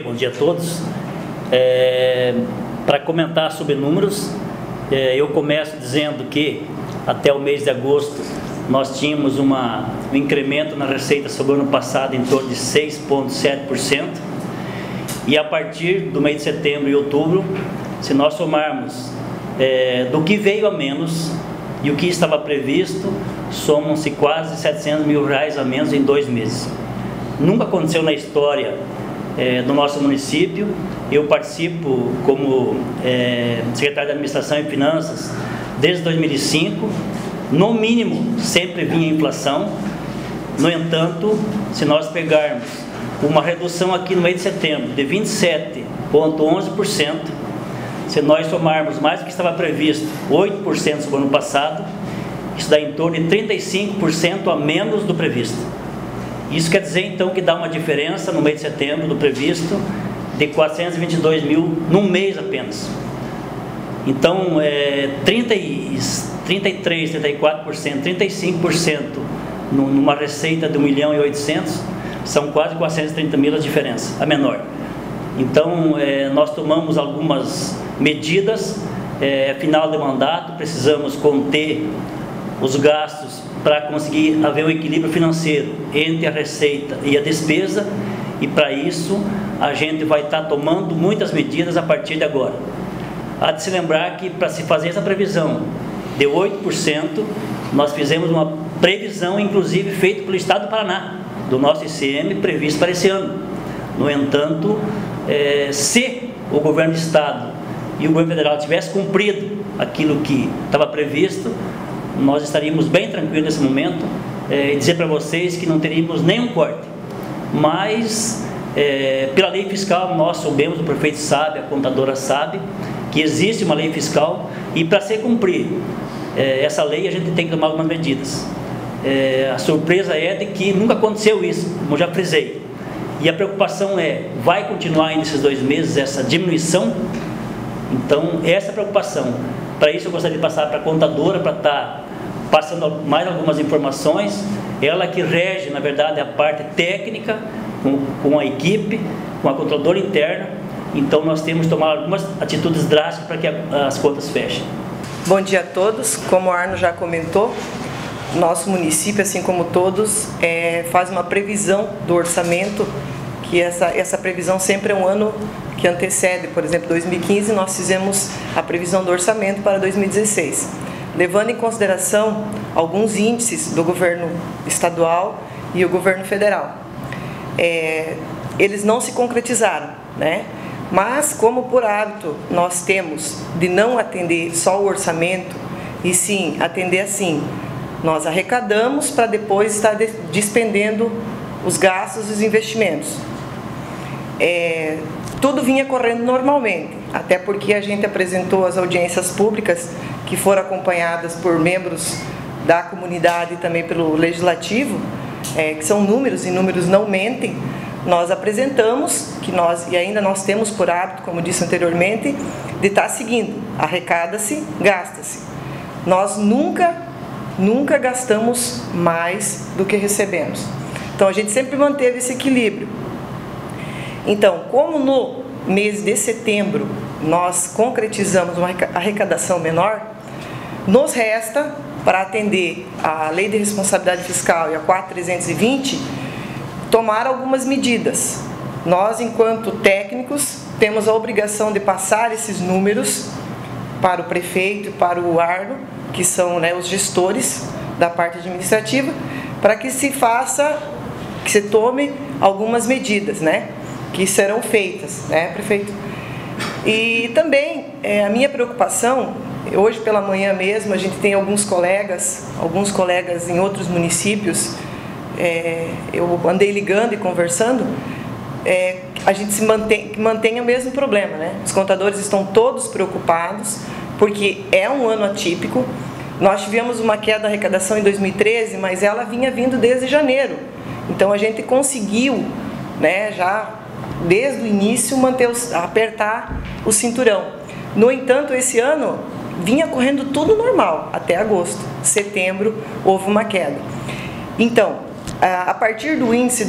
bom dia a todos. Para comentar sobre números, eu começo dizendo que até o mês de agosto nós tínhamos um incremento na receita sobre o ano passado em torno de 6,7%, e a partir do mês de setembro e outubro, se nós somarmos do que veio a menos e o que estava previsto, somam-se quase R$700 mil a menos em 2 meses. Nunca aconteceu na história do nosso município. Eu participo como secretário de Administração e Finanças desde 2005. No mínimo, sempre vinha inflação. No entanto, se nós pegarmos uma redução aqui no mês de setembro de 27,11%, se nós somarmos mais do que estava previsto, 8% sobre o ano passado, isso dá em torno de 35% a menos do previsto. Isso quer dizer, então, que dá uma diferença no mês de setembro do previsto de 422 mil num mês apenas. Então, 33%, 34%, 35% numa receita de 1.800.000, são quase 430 mil a diferença, a menor. Então, nós tomamos algumas medidas. Final de mandato, precisamos conter os gastos para conseguir haver um equilíbrio financeiro entre a receita e a despesa, e para isso a gente vai estar tomando muitas medidas a partir de agora. Há de se lembrar que para se fazer essa previsão de 8%, nós fizemos uma previsão, inclusive feita pelo Estado do Paraná, do nosso ICM, previsto para esse ano. No entanto, se o governo do Estado e o governo federal tivessem cumprido aquilo que estava previsto, nós estaríamos bem tranquilos nesse momento, e dizer para vocês que não teríamos nenhum corte. Mas, pela lei fiscal, nós soubemos, o prefeito sabe, a contadora sabe, que existe uma lei fiscal, e para ser cumprida essa lei, a gente tem que tomar algumas medidas. A surpresa é de que nunca aconteceu isso, como já frisei. E a preocupação vai continuar ainda esses 2 meses essa diminuição? Então, essa preocupação. Para isso, eu gostaria de passar para a contadora, para estar passando mais algumas informações. Ela que rege, na verdade, a parte técnica, com a equipe, com a controladora interna. Então, nós temos que tomar algumas atitudes drásticas para que as contas fechem. Bom dia a todos. Como o Arno já comentou, nosso município, assim como todos, faz uma previsão do orçamento, que essa previsão sempre é um ano que antecede. Por exemplo, 2015 nós fizemos a previsão do orçamento para 2016, levando em consideração alguns índices do governo estadual e o governo federal. Eles não se concretizaram, né? Mas, como por hábito nós temos de não atender só o orçamento, e sim atender assim, nós arrecadamos para depois estar despendendo os gastos e os investimentos. Tudo vinha correndo normalmente, até porque a gente apresentou as audiências públicas, que foram acompanhadas por membros da comunidade e também pelo Legislativo, que são números, e números não mentem. Nós apresentamos que e ainda nós temos por hábito, como disse anteriormente, de estar seguindo, arrecada-se, gasta-se. Nós nunca gastamos mais do que recebemos. Então, a gente sempre manteve esse equilíbrio. Então, como no mês de setembro nós concretizamos uma arrecadação menor, nos resta, para atender a Lei de Responsabilidade Fiscal e a 4.320, tomar algumas medidas. Nós, enquanto técnicos, temos a obrigação de passar esses números para o prefeito e para o Arno, que são, né, os gestores da parte administrativa, para que se tome algumas medidas, né, que serão feitas, né, prefeito? E também a minha preocupação, hoje pela manhã mesmo, a gente tem alguns colegas em outros municípios, eu andei ligando e conversando, a gente mantém o mesmo problema, né? Os contadores estão todos preocupados, porque é um ano atípico. Nós tivemos uma queda da arrecadação em 2013, mas ela vinha vindo desde janeiro. Então a gente conseguiu, né, já desde o início apertar o cinturão. No entanto, esse ano vinha correndo tudo normal até agosto. Setembro houve uma queda. Então, a partir do índice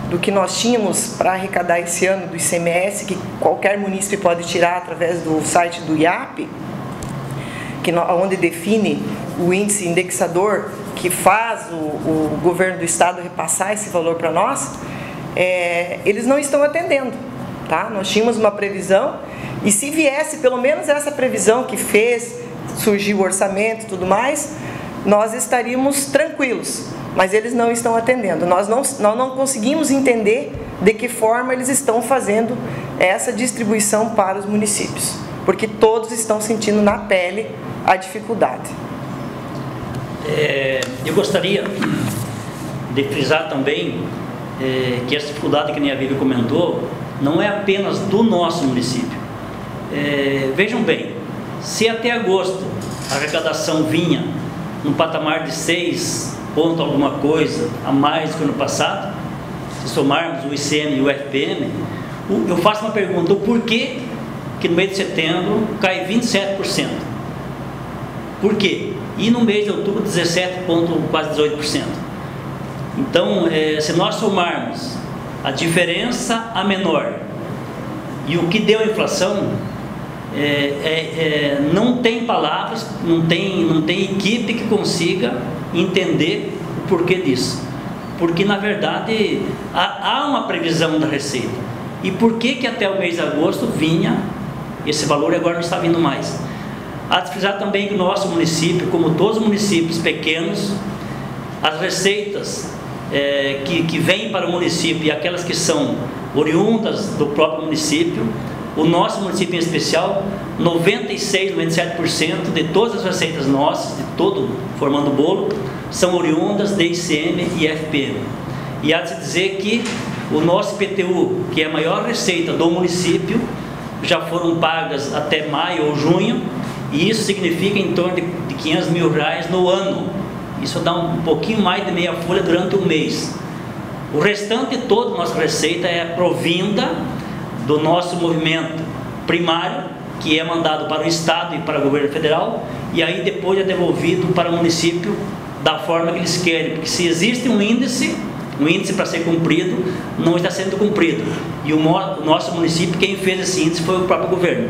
do que nós tínhamos para arrecadar esse ano do ICMS, que qualquer munícipe pode tirar através do site do IAP, onde define o índice indexador que faz o governo do estado repassar esse valor para nós, eles não estão atendendo, tá? Nós tínhamos uma previsão, e se viesse pelo menos essa previsão que fez surgir o orçamento e tudo mais, nós estaríamos tranquilos, mas eles não estão atendendo. Nós não conseguimos entender de que forma eles estão fazendo essa distribuição para os municípios, porque todos estão sentindo na pele a dificuldade. Eu gostaria de frisar também que essa dificuldade que a Vivi comentou não é apenas do nosso município. Vejam bem, se até agosto a arrecadação vinha num patamar de 6 ponto alguma coisa a mais do que no passado, se somarmos o ICM e o FPM, eu faço uma pergunta: o porquê que no mês de setembro cai 27%? Por quê? E no mês de outubro 17, quase 18%. Então, se nós somarmos a diferença a menor e o que deu a inflação, não tem palavras, não tem equipe que consiga entender o porquê disso. Porque, na verdade, há uma previsão da receita. E por que até o mês de agosto vinha esse valor e agora não está vindo mais? Há de frisar também que o nosso município, como todos os municípios pequenos, as receitas que vêm para o município e aquelas que são oriundas do próprio município, o nosso município em especial, 96, 97% de todas as receitas nossas, de todo, formando o bolo, são oriundas de ICM e FPM. E há de se dizer que o nosso IPTU, que é a maior receita do município, já foram pagas até maio ou junho, e isso significa em torno de R$500 mil no ano. Isso dá um pouquinho mais de meia folha durante um mês. O restante todo da nossa receita é provinda do nosso movimento primário, que é mandado para o Estado e para o governo federal, e aí depois é devolvido para o município da forma que eles querem, porque se existe um índice para ser cumprido, não está sendo cumprido. E o nosso município, quem fez esse índice foi o próprio governo.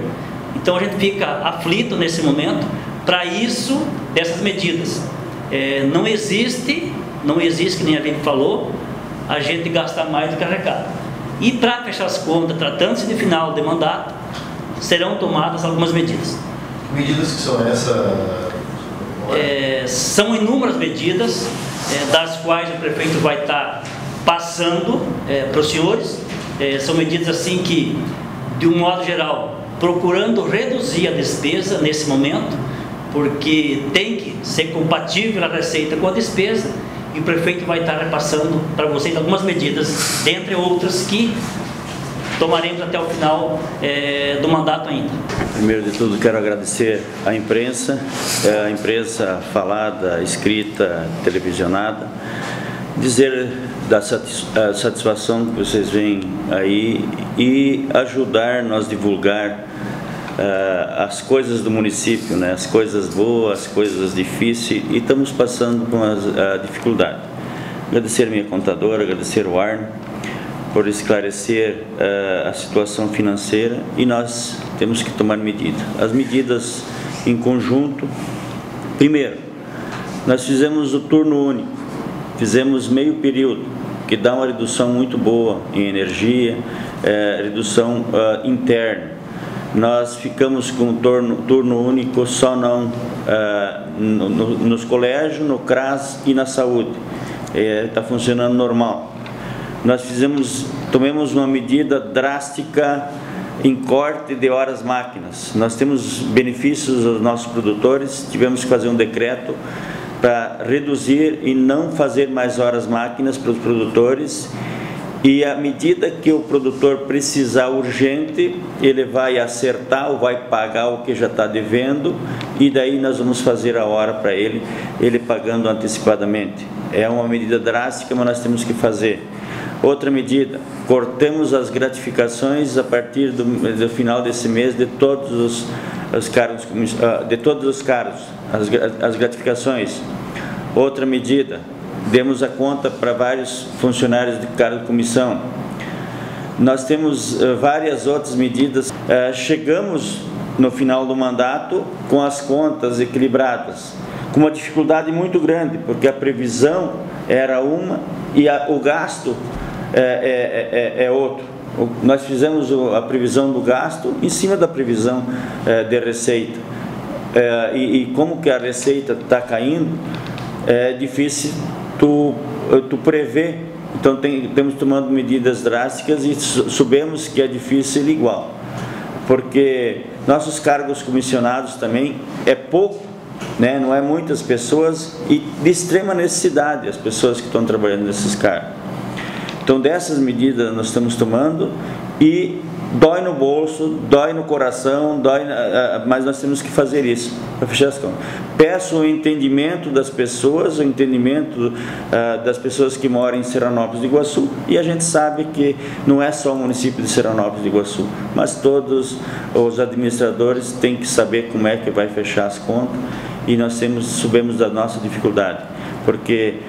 Então a gente fica aflito nesse momento para isso, dessas medidas. Não existe, que nem a gente falou, a gente gastar mais do que arrecada. E para fechar as contas, tratando-se de final de mandato, serão tomadas algumas medidas. Que medidas que são essas? São inúmeras medidas, das quais o prefeito vai estar passando para os senhores. São medidas assim que, de um modo geral, procurando reduzir a despesa nesse momento, porque tem que ser compatível a receita com a despesa, e o prefeito vai estar repassando para vocês algumas medidas, dentre outras que tomaremos até o final do mandato ainda. Primeiro de tudo, quero agradecer à imprensa falada, escrita, televisionada, dizer da satisfação que vocês veem aí e ajudar nós divulgar as coisas do município, né? As coisas boas, as coisas difíceis, e estamos passando com a dificuldade. Agradecer a minha contadora, agradecer o Arno por esclarecer a situação financeira, e nós temos que tomar medidas. As medidas em conjunto: primeiro, nós fizemos o turno único, fizemos meio período, que dá uma redução muito boa em energia, redução interna. Nós ficamos com o turno único só não nos colégios, no CRAS e na saúde. Está funcionando normal. Nós tomamos uma medida drástica em corte de horas máquinas. Nós temos benefícios aos nossos produtores, tivemos que fazer um decreto para reduzir e não fazer mais horas máquinas para os produtores. E à medida que o produtor precisar urgente, ele vai acertar ou vai pagar o que já está devendo, e daí nós vamos fazer a hora para ele pagando antecipadamente. É uma medida drástica, mas nós temos que fazer. Outra medida: cortamos as gratificações a partir do final desse mês de todos os cargos, as gratificações. Outra medida: demos a conta para vários funcionários de cada comissão. Nós temos várias outras medidas. Chegamos no final do mandato com as contas equilibradas, com uma dificuldade muito grande, porque a previsão era uma e o gasto é outro. Nós fizemos a previsão do gasto em cima da previsão de receita. E como que a receita está caindo, é difícil tu prever. Então temos tomando medidas drásticas e sabemos que é difícil igual, porque nossos cargos comissionados também é pouco, né? Não é muitas pessoas e de extrema necessidade as pessoas que estão trabalhando nesses cargos. Então dessas medidas nós estamos tomando e dói no bolso, dói no coração, mas nós temos que fazer isso para fechar as contas. Peço o entendimento das pessoas, o entendimento das pessoas que moram em Serranópolis de Iguaçu, e a gente sabe que não é só o município de Serranópolis de Iguaçu, mas todos os administradores têm que saber como é que vai fechar as contas, e nós sabemos da nossa dificuldade, porque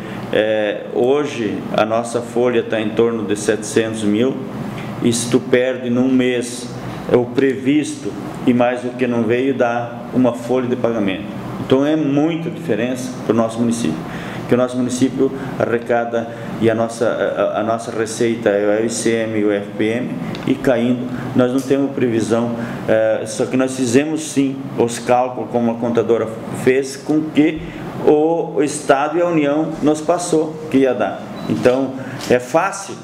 hoje a nossa folha está em torno de 700 mil, e se tu perde num mês o previsto e mais o que não veio, dá uma folha de pagamento. Então é muita diferença para o nosso município, que o nosso município arrecada e a nossa receita é o ICM e o FPM, e caindo, nós não temos previsão, só que nós fizemos sim os cálculos, como a contadora fez, com que o Estado e a União nos passou que ia dar. Então é fácil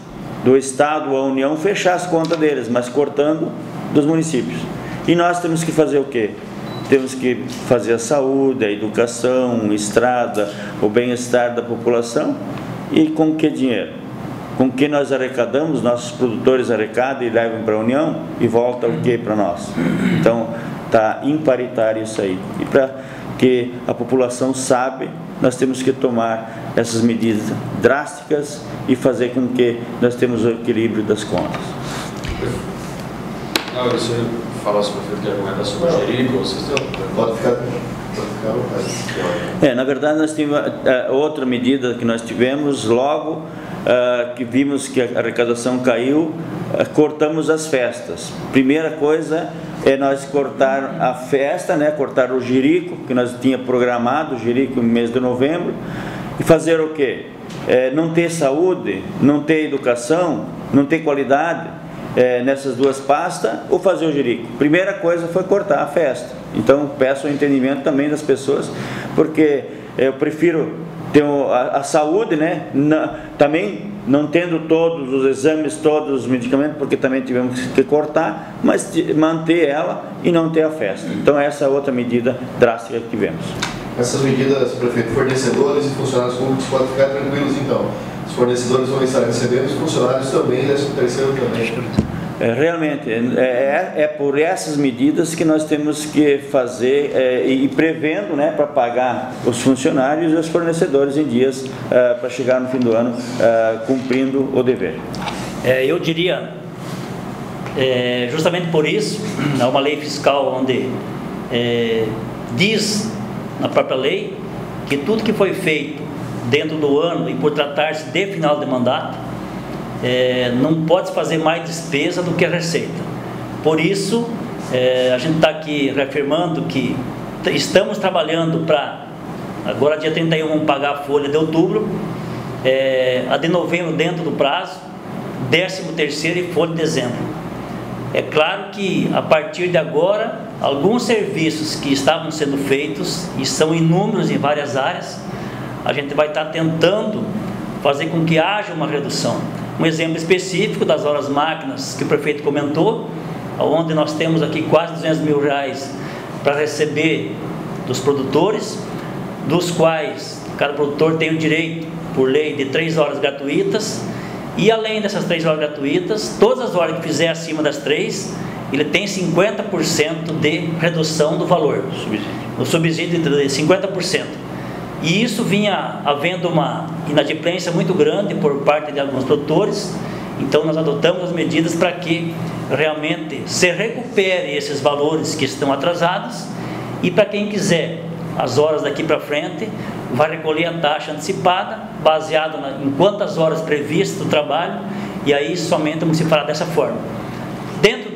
do Estado, a União, fechar as contas deles, mas cortando dos municípios. E nós temos que fazer o quê? Temos que fazer a saúde, a educação, a estrada, o bem-estar da população. E com que dinheiro? Com que nós arrecadamos, nossos produtores arrecadam e levam para a União, e volta o que para nós? Então está imparitário isso aí. E para que a população saiba, nós temos que tomar essas medidas drásticas e fazer com que nós temos o equilíbrio das contas. Não, o senhor falou sobre o prefeito que ia comentar sobre o Jerico, vocês pode ficar na verdade, nós tivemos outra medida que nós tivemos logo que vimos que a arrecadação caiu, cortamos as festas. Primeira coisa é nós cortar a festa, né? Cortar o Jerico, que nós tínhamos programado, o Jerico no mês de novembro, e fazer o quê? Não ter saúde, não ter educação, não ter qualidade nessas duas pastas, ou fazer o Jerico. Primeira coisa foi cortar a festa. Então peço o entendimento também das pessoas, porque eu prefiro ter a saúde, né? Também não tendo todos os exames, todos os medicamentos, porque também tivemos que cortar, mas manter ela e não ter a festa. Então essa é outra medida drástica que tivemos. Essas medidas, prefeito, fornecedores e funcionários públicos podem ficar tranquilos então. Os fornecedores vão estar recebendo, os funcionários também, e o terceiro também. Realmente, é por essas medidas que nós temos que fazer e prevendo, né, para pagar os funcionários e os fornecedores em dias para chegar no fim do ano cumprindo o dever. Eu diria, justamente por isso, há uma lei fiscal onde diz na própria lei que tudo que foi feito dentro do ano e por tratar-se de final de mandato, não pode fazer mais despesa do que a receita. Por isso, a gente está aqui reafirmando que estamos trabalhando para, agora dia 31 vamos pagar a folha de outubro, a de novembro dentro do prazo, 13º e folha de dezembro. É claro que a partir de agora, alguns serviços que estavam sendo feitos, e são inúmeros em várias áreas, a gente vai estar tentando fazer com que haja uma redução. Um exemplo específico das horas máquinas que o prefeito comentou, onde nós temos aqui quase R$200 mil para receber dos produtores, dos quais cada produtor tem o direito, por lei, de 3 horas gratuitas, e além dessas 3 horas gratuitas, todas as horas que fizer acima das 3, ele tem 50% de redução do valor, o subsídio de 50%. E isso vinha havendo uma inadimplência muito grande por parte de alguns produtores, então nós adotamos as medidas para que realmente se recupere esses valores que estão atrasados, e para quem quiser as horas daqui para frente, vai recolher a taxa antecipada, baseado em quantas horas previstas do trabalho, e aí somente o município fará dessa forma. Dentro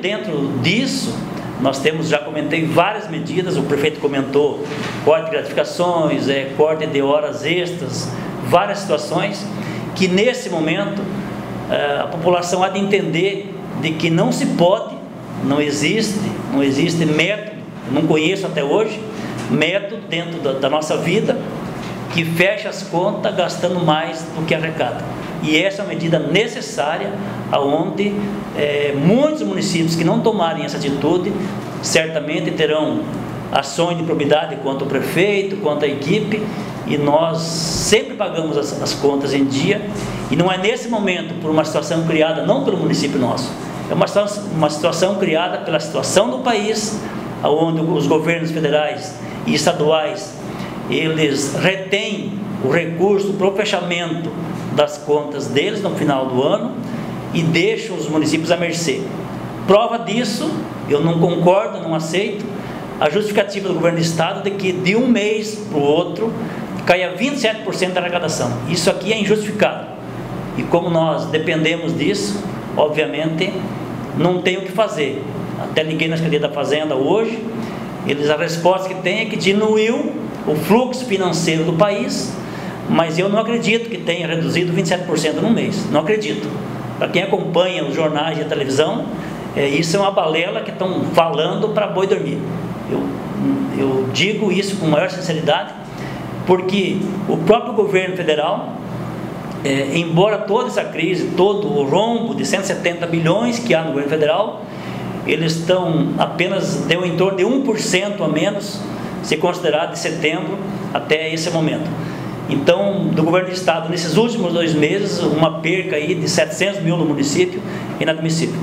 disso, nós temos, já comentei, várias medidas, o prefeito comentou, corte de gratificações, corte de horas extras, várias situações, que nesse momento a população há de entender de que não se pode, não existe método, não conheço até hoje, método dentro da nossa vida, que fecha as contas gastando mais do que arrecada. E essa é uma medida necessária, onde muitos municípios que não tomarem essa atitude, certamente terão ações de improbidade contra o prefeito, contra a equipe, e nós sempre pagamos as contas em dia, e não é nesse momento por uma situação criada não pelo município nosso, é uma situação criada pela situação do país, onde os governos federais e estaduais, eles retêm o recurso para o fechamento das contas deles no final do ano e deixam os municípios à mercê. Prova disso, eu não concordo, não aceito, a justificativa do governo do estado de que de um mês para o outro caia 27% da arrecadação. Isso aqui é injustificado. E como nós dependemos disso, obviamente, não tem o que fazer. Até liguei na Secretaria da Fazenda hoje, a resposta que tem é que diminuiu o fluxo financeiro do país, mas eu não acredito que tenha reduzido 27% no mês, não acredito. Para quem acompanha os jornais e a televisão, isso é uma balela que estão falando para boi dormir. Eu digo isso com maior sinceridade, porque o próprio governo federal, embora toda essa crise, todo o rombo de 170 bilhões que há no governo federal, eles deu em torno de 1% a menos, se considerar de setembro até esse momento. Então, do governo do estado, nesses últimos 2 meses, uma perca aí de 700 mil no município, inadmissível.